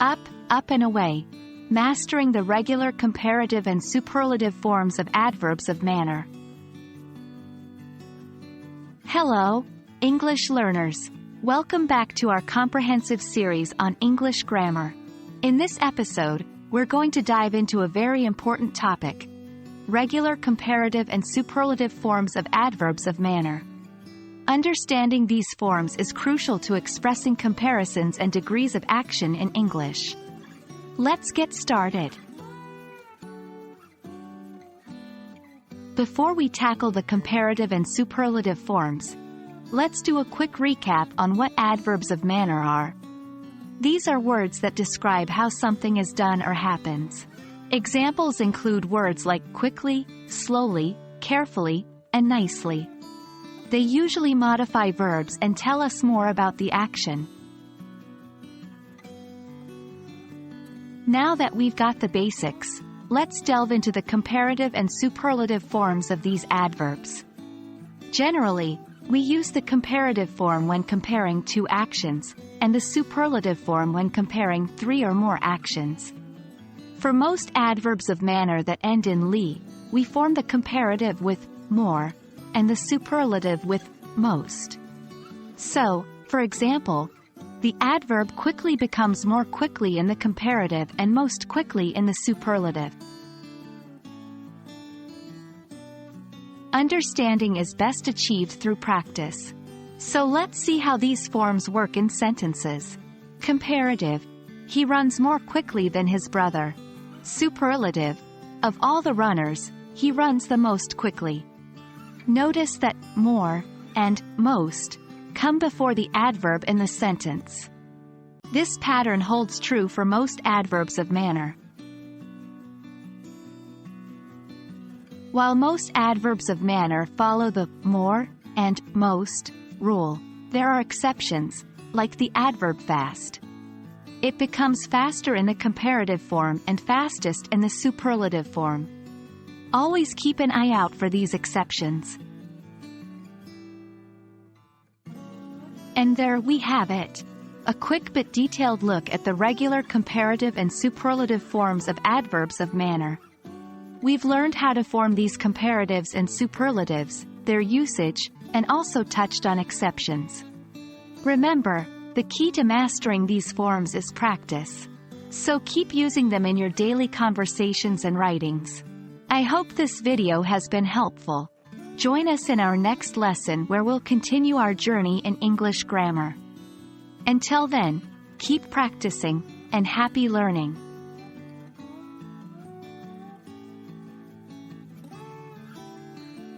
Up, up and away. Mastering the regular comparative and superlative forms of adverbs of manner. Hello, English learners. Welcome back to our comprehensive series on English grammar. In this episode, we're going to dive into a very important topic: regular comparative and superlative forms of adverbs of manner. Understanding these forms is crucial to expressing comparisons and degrees of action in English. Let's get started. Before we tackle the comparative and superlative forms, let's do a quick recap on what adverbs of manner are. These are words that describe how something is done or happens. Examples include words like quickly, slowly, carefully, and nicely. They usually modify verbs and tell us more about the action. Now that we've got the basics, let's delve into the comparative and superlative forms of these adverbs. Generally, we use the comparative form when comparing two actions, and the superlative form when comparing three or more actions. For most adverbs of manner that end in "ly", we form the comparative with more, and the superlative with most. So, for example, the adverb quickly becomes more quickly in the comparative and most quickly in the superlative. Understanding is best achieved through practice. So let's see how these forms work in sentences. Comparative: he runs more quickly than his brother. Superlative: of all the runners, he runs the most quickly. Notice that more and most come before the adverb in the sentence. This pattern holds true for most adverbs of manner. While most adverbs of manner follow the more and most rule, there are exceptions, like the adverb fast. It becomes faster in the comparative form and fastest in the superlative form. Always keep an eye out for these exceptions. And there we have it. A quick but detailed look at the regular comparative and superlative forms of adverbs of manner. We've learned how to form these comparatives and superlatives, their usage, and also touched on exceptions. Remember, the key to mastering these forms is practice. So keep using them in your daily conversations and writings. I hope this video has been helpful. Join us in our next lesson where we'll continue our journey in English grammar. Until then, keep practicing, and happy learning.